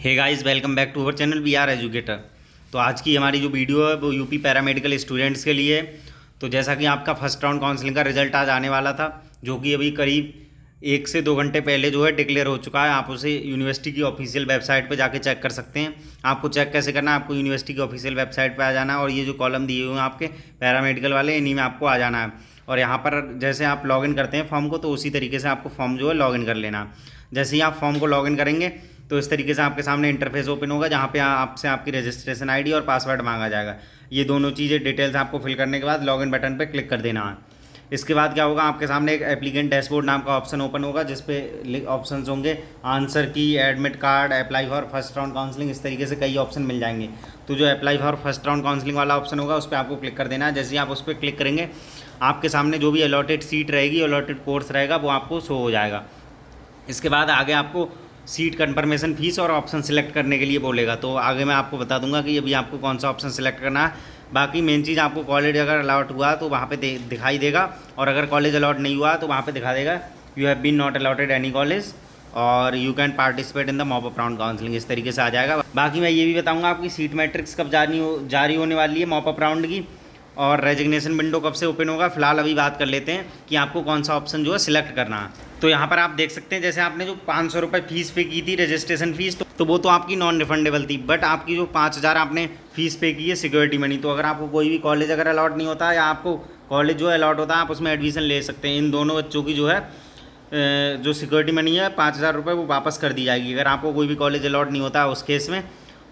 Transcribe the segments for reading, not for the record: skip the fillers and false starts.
Hey guys, welcome back to our channel we are educator. तो आज की हमारी जो वीडियो है वो यूपी पैरामेडिकल स्टूडेंट्स के लिए है। तो जैसा कि आपका फर्स्ट राउंड काउंसलिंग का रिजल्ट आज आने वाला था, जो कि अभी करीब 1 से 2 घंटे पहले जो है डिक्लेयर हो चुका है। आप उसे यूनिवर्सिटी की ऑफिशियल वेबसाइट पर जाके चेक कर सकते हैं। आपको चेक कैसे करना है, आपको यूनिवर्सिटी की ऑफिशियल वेबसाइट पर आ जाना है और ये जो कॉलम दिए हुए हैं आपके पैरामेडिकल वाले, इन्हीं में आपको आ जाना है। और यहाँ पर जैसे आप लॉगिन करते हैं फॉर्म को, तो उसी तरीके से आपको फॉर्म जो है लॉगिन कर लेना। जैसे ही आप फॉर्म को लॉगिन करेंगे तो इस तरीके से आपके सामने इंटरफेस ओपन होगा, जहाँ पे आपसे आपकी रजिस्ट्रेशन आईडी और पासवर्ड मांगा जाएगा। ये दोनों चीज़ें डिटेल्स आपको फिल करने के बाद लॉगिन बटन पे क्लिक कर देना है। इसके बाद क्या होगा, आपके सामने एक एप्लीकेंट डैशबोर्ड नाम का ऑप्शन ओपन होगा, जिस पे ऑप्शंस होंगे आंसर की, admit card, apply for first round counselling, इस तरीके से कई ऑप्शन मिल जाएंगे। तो जो apply for first round counselling वाला ऑप्शन होगा उस पर आपको क्लिक कर देना है। जैसे ही आप उस पर क्लिक करेंगे, आपके सामने जो भी अलॉटेड सीट रहेगी, अलॉटेड कोर्स रहेगा, वो आपको शो हो जाएगा। इसके बाद आगे आपको सीट कन्फर्मेशन फीस और ऑप्शन सेलेक्ट करने के लिए बोलेगा। तो आगे मैं आपको बता दूंगा कि अभी आपको कौन सा ऑप्शन सेलेक्ट करना है। बाकी मेन चीज़, आपको कॉलेज अगर अलॉट हुआ तो वहाँ पे दिखाई देगा, और अगर कॉलेज अलॉट नहीं हुआ तो वहाँ पे दिखा देगा you have been not allotted any college और you can participate in the mop up round counselling, इस तरीके से आ जाएगा। बाकी मैं ये भी बताऊँगा आपकी सीट मैट्रिक्स कब जारी होने वाली है मॉप अप राउंड की, और रेजिग्नेशन विंडो कब से ओपन होगा। फिलहाल अभी बात कर लेते हैं कि आपको कौन सा ऑप्शन जो है सिलेक्ट करना है। तो यहाँ पर आप देख सकते हैं, जैसे आपने जो 500 रुपये फीस पे की थी रजिस्ट्रेशन फीस, तो वो तो आपकी नॉन रिफंडेबल थी। बट आपकी जो 5000 आपने फीस पे की है सिक्योरिटी मनी, तो अगर आपको कोई भी कॉलेज अगर अलॉट नहीं होता या आपको कॉलेज जो है अलॉट होता है, आप उसमें एडमिशन ले सकते हैं। इन दोनों बच्चों की जो है जो सिक्योरिटी मनी है 5000 रुपये, वो वापस कर दी जाएगी। अगर आपको कोई भी कॉलेज अलॉट नहीं होता उस केस में,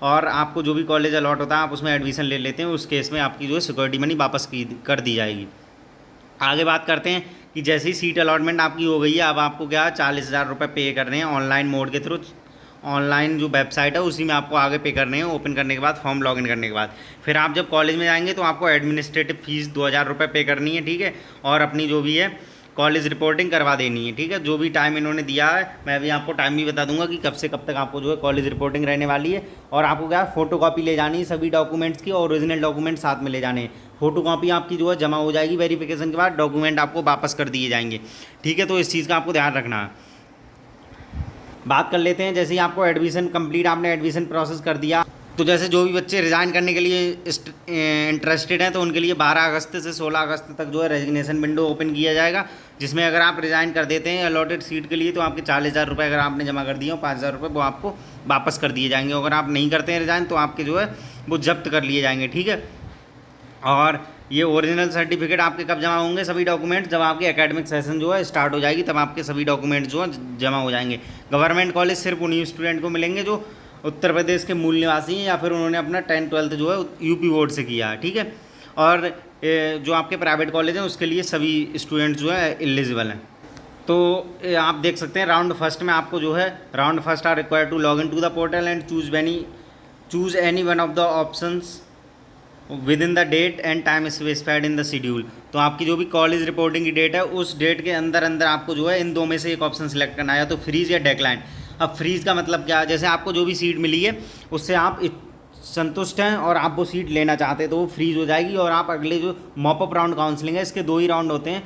और आपको जो भी कॉलेज अलॉट होता है आप उसमें एडमिशन ले लेते हैं, उस केस में आपकी जो है सिक्योरिटी मनी वापस कर दी जाएगी। आगे बात करते हैं कि जैसे ही सीट अलॉटमेंट आपकी हो गई है, अब आपको क्या 40,000 रुपये पे करने हैं ऑनलाइन मोड के थ्रू। ऑनलाइन जो वेबसाइट है उसी में आपको आगे पे करने हैं, ओपन करने के बाद, फॉर्म लॉगिन करने के बाद। फिर आप जब कॉलेज में जाएंगे तो आपको एडमिनिस्ट्रेटिव फीस 2000 रुपये पे करनी है, ठीक है। और अपनी जो भी है कॉलेज रिपोर्टिंग करवा देनी है, ठीक है। जो भी टाइम इन्होंने दिया है, मैं अभी आपको टाइम भी बता दूंगा कि कब से कब तक आपको जो है कॉलेज रिपोर्टिंग रहने वाली है। और आपको क्या फ़ोटो कॉपी ले जानी है सभी डॉक्यूमेंट्स की, और ओरिजिनल डॉक्यूमेंट साथ में ले जाने हैं। फोटो कॉपी आपकी जो है जमा हो जाएगी, वेरिफिकेशन के बाद डॉक्यूमेंट आपको वापस कर दिए जाएंगे, ठीक है। तो इस चीज़ का आपको ध्यान रखना है। बात कर लेते हैं, जैसे ही आपको एडमिशन कंप्लीट, आपने एडमिशन प्रोसेस कर दिया, तो जैसे जो भी बच्चे रिज़ाइन करने के लिए इंटरेस्टेड हैं, तो उनके लिए 12 अगस्त से 16 अगस्त तक जो है रेजिग्नेशन विंडो ओपन किया जाएगा, जिसमें अगर आप रिज़ाइन कर देते हैं अलॉटेड सीट के लिए, तो आपके 40,000 रुपये अगर आपने जमा कर दिए हो, 5,000 रुपये वो आपको वापस कर दिए जाएंगे। अगर आप नहीं करते हैं रिज़ाइन तो आपके जो है वो जब्त कर लिए जाएंगे, ठीक है। और ये ओरिजिनल सर्टिफिकेट आपके कब जमा होंगे, सभी डॉक्यूमेंट जब आपके एकेडमिक सेशन जो है स्टार्ट हो जाएगी, तब आपके सभी डॉक्यूमेंट जो है जमा हो जाएंगे। गवर्नमेंट कॉलेज सिर्फ उन्हीं स्टूडेंट को मिलेंगे जो उत्तर प्रदेश के मूल निवासी हैं, या फिर उन्होंने अपना 10-12 जो है यूपी बोर्ड से किया है, ठीक है। और जो आपके प्राइवेट कॉलेज हैं उसके लिए सभी स्टूडेंट्स जो है एलिजिबल हैं। तो आप देख सकते हैं राउंड फर्स्ट में आपको जो है round first are required to log in to the portal and choose any one of the options within the date and time specified in the schedule. तो आपकी जो भी कॉलेज रिपोर्टिंग की date है, उस डेट के अंदर आपको जो है इन दो में से एक ऑप्शन सेलेक्ट करना है, या तो फ्रीज या डेक्लाइन। अब फ्रीज का मतलब क्या है, जैसे आपको जो भी सीट मिली है उससे आप संतुष्ट हैं और आप वो सीट लेना चाहते हैं, तो वो फ्रीज हो जाएगी। और आप अगले जो मॉप अप राउंड काउंसलिंग है, इसके 2 ही राउंड होते हैं,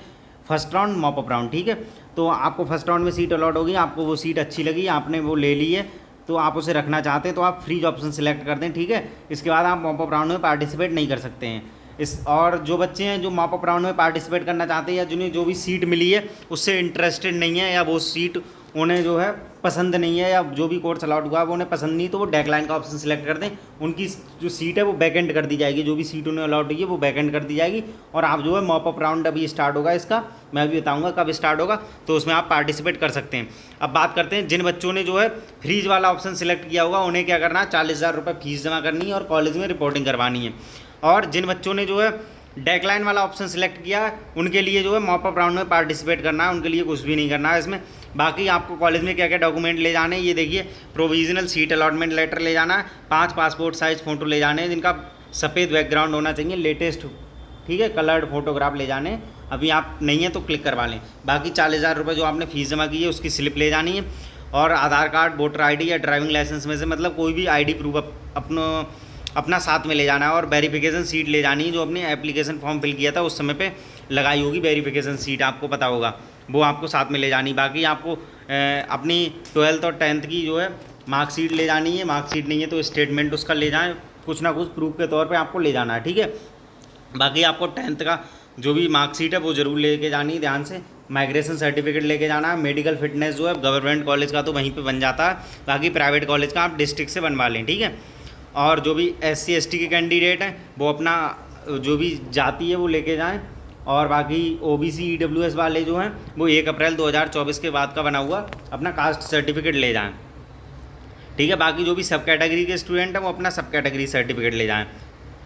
first round, mop up round, ठीक है। तो आपको फर्स्ट राउंड में सीट अलॉट होगी, आपको वो सीट अच्छी लगी, आपने वो ले ली है, तो आप उसे रखना चाहते हैं, तो आप फ्रीज ऑप्शन सेलेक्ट कर दें, ठीक है। इसके बाद आप मॉप अप राउंड में पार्टिसिपेट नहीं कर सकते हैं। और जो बच्चे हैं जो मॉप अप राउंड में पार्टिसिपेट करना चाहते हैं, या जिन्हें जो भी सीट मिली है उससे इंटरेस्टेड नहीं है, या वो सीट उन्हें जो है पसंद नहीं है, या जो भी कोर्स अलॉट हुआ है वो उन्हें पसंद नहीं, तो वो डेक्लाइन का ऑप्शन सेलेक्ट कर दें। उनकी जो सीट है वो बैकेंड कर दी जाएगी, जो भी सीट उन्हें अलॉट हुई है वो बैकेंड कर दी जाएगी। और आप जो है मॉप अप राउंड अभी स्टार्ट होगा, इसका मैं भी बताऊंगा कब स्टार्ट होगा, तो उसमें आप पार्टिसिपेट कर सकते हैं। अब बात करते हैं, जिन बच्चों ने जो है फ्रीज वाला ऑप्शन सेलेक्ट किया होगा उन्हें क्या करना है, 40,000 रुपये फीस जमा करनी है और कॉलेज में रिपोर्टिंग करवानी है। और जिन बच्चों ने जो है डेक्लाइन वाला ऑप्शन सेलेक्ट किया है, उनके लिए जो है मॉप अप राउंड में पार्टिसिपेट करना है, उनके लिए कुछ भी नहीं करना है इसमें। बाकी आपको कॉलेज में क्या क्या डॉक्यूमेंट ले जाने हैं, ये देखिए, प्रोविजनल सीट अलॉटमेंट लेटर ले जाना है, 5 पासपोर्ट साइज फ़ोटो ले जाने हैं, जिनका सफ़ेद बैकग्राउंड होना चाहिए, लेटेस्ट, ठीक है, कलर्ड फोटोग्राफ ले जाने हैं। अभी आप नहीं है तो क्लिक करवा लें। बाकी 40,000 रुपये जो आपने फ़ीस जमा की है उसकी स्लिप ले जानी है, और आधार कार्ड, वोटर ID या ड्राइविंग लाइसेंस में से मतलब कोई भी ID प्रूफ अपना साथ में ले जाना है। और वेरिफिकेशन सीट ले जानी है, जो अपनी एप्लीकेशन फॉर्म फिल किया था उस समय पे लगाई होगी वेरिफिकेशन सीट, आपको पता होगा, वो आपको साथ में ले जानी। बाकी आपको अपनी 12th और 10th की जो है मार्कशीट ले जानी है, मार्कशीट नहीं है तो स्टेटमेंट उसका ले जाएँ, कुछ ना कुछ प्रूफ के तौर पे आपको ले जाना है, ठीक है। बाकी आपको 10th का जो भी मार्कशीट है वो ज़रूर लेके जानी है ध्यान से। माइग्रेशन सर्टिफिकेट लेके जाना है। मेडिकल फिटनेस जो है गवर्नमेंट कॉलेज का तो वहीं पे बन जाता है, बाकी प्राइवेट कॉलेज का आप डिस्ट्रिक्ट से बनवा लें, ठीक है। और जो भी SC ST के कैंडिडेट हैं वो अपना जो भी जाति है वो लेके जाएँ। और बाकी OBC EWS वाले जो हैं वो 1 अप्रैल 2024 के बाद का बना हुआ अपना कास्ट सर्टिफिकेट ले जाएँ, ठीक है। बाकी जो भी सब कैटेगरी के स्टूडेंट हैं वो अपना सब कैटेगरी सर्टिफिकेट ले जाएँ।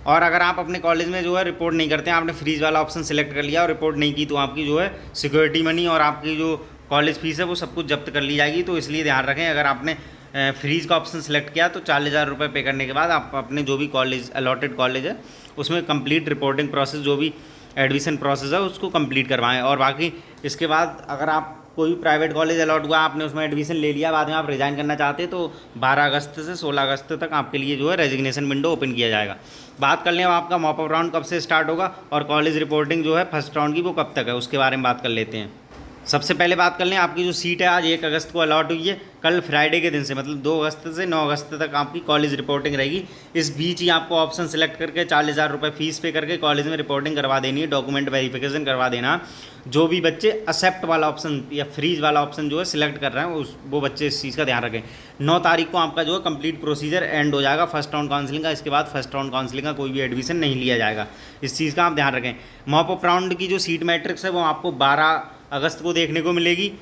और अगर आप अपने कॉलेज में जो है रिपोर्ट नहीं करते हैं, आपने फ्रीज वाला ऑप्शन सेलेक्ट कर लिया और रिपोर्ट नहीं की, तो आपकी जो है सिक्योरिटी मनी और आपकी जो कॉलेज फीस है वो सब कुछ जब्त कर ली जाएगी। तो इसलिए ध्यान रखें, अगर आपने फ्रीज का ऑप्शन सेलेक्ट किया तो 40,000 रुपये पे करने के बाद आप अपने जो भी कॉलेज अलॉटेड कॉलेज है उसमें कंप्लीट रिपोर्टिंग प्रोसेस जो भी एडमिशन प्रोसेस है उसको कंप्लीट करवाएं। और बाकी इसके बाद अगर आप कोई भी प्राइवेट कॉलेज अलॉट हुआ, आपने उसमें एडमिशन ले लिया, बाद में आप रिज़ाइन करना चाहते हैं तो 12 अगस्त से 16 अगस्त तक आपके लिए जो है रेजिग्नेशन विंडो ओपन किया जाएगा। बात कर लें अब आपका मॉप अप राउंड कब से स्टार्ट होगा और कॉलेज रिपोर्टिंग जो है फर्स्ट राउंड की वो कब तक है, उसके बारे में बात कर लेते हैं। सबसे पहले बात कर लें, आपकी जो सीट है आज 1 अगस्त को अलॉट हुई है, कल फ्राइडे के दिन से मतलब 2 अगस्त से 9 अगस्त तक आपकी कॉलेज रिपोर्टिंग रहेगी। इस बीच ही आपको ऑप्शन सेलेक्ट करके 40,000 रुपये फीस पे करके कॉलेज में रिपोर्टिंग करवा देनी है, डॉक्यूमेंट वेरिफिकेशन करवा देना। जो भी बच्चे एक्सेप्ट वाला ऑप्शन या फ्रीज वाला ऑप्शन जो है सिलेक्ट कर रहे हैं वो बच्चे इस चीज़ का ध्यान रखें। 9 तारीख को आपका जो है कंप्लीट प्रोसीजर एंड हो जाएगा फर्स्ट राउंड काउंसलिंग का। इसके बाद फर्स्ट राउंड काउंसलिंग का कोई भी एडमिशन नहीं लिया जाएगा, इस चीज़ का आप ध्यान रखें। मॉप अप राउंड की जो सीट मैट्रिक्स है वो आपको 12 अगस्त को देखने को मिलेगी,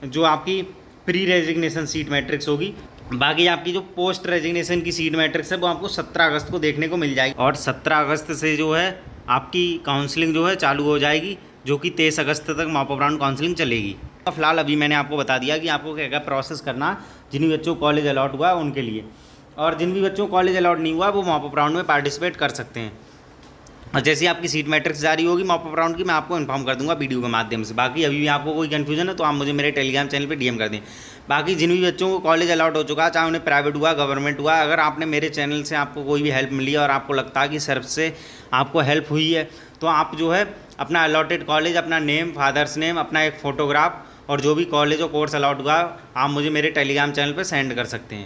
जो आपकी प्री रेजिग्नेशन सीट मैट्रिक्स होगी। बाकी आपकी जो पोस्ट रेजिग्नेशन की सीट मैट्रिक्स है वो आपको 17 अगस्त को देखने को मिल जाएगी। और 17 अगस्त से जो है आपकी काउंसलिंग जो है चालू हो जाएगी, जो कि 23 अगस्त तक मॉप अप राउंड काउंसलिंग चलेगी। फिलहाल अभी मैंने आपको बता दिया कि आपको क्या क्या प्रोसेस करना जिन भी बच्चों को कॉलेज अलॉट हुआ है उनके लिए, और जिन भी बच्चों को कॉलेज अलॉट नहीं हुआ वो मॉप अप राउंड में पार्टिसिपेट कर सकते हैं। और जैसे आपकी सीट मैट्रिक्स जारी होगी मॉप अप राउंड की, मैं आपको इन्फॉर्म कर दूंगा वीडियो के माध्यम से। बाकी अभी भी आपको कोई कन्फ्यूजन है तो आप मुझे मेरे टेलीग्राम चैनल पे DM कर दें। बाकी जिन भी बच्चों को कॉलेज अलॉट हो चुका है, चाहे उन्हें प्राइवेट हुआ गवर्नमेंट हुआ, अगर आपने मेरे चैनल से आपको कोई भी हेल्प मिली है और आपको लगता है कि सर से आपको हेल्प हुई है, तो आप जो है अपना अलॉटेड कॉलेज, अपना नेम, फादर्स नेम, अपना एक फ़ोटोग्राफ और जो भी कॉलेज और कोर्स अलॉट हुआ आप मुझे मेरे टेलीग्राम चैनल पर सेंड कर सकते हैं।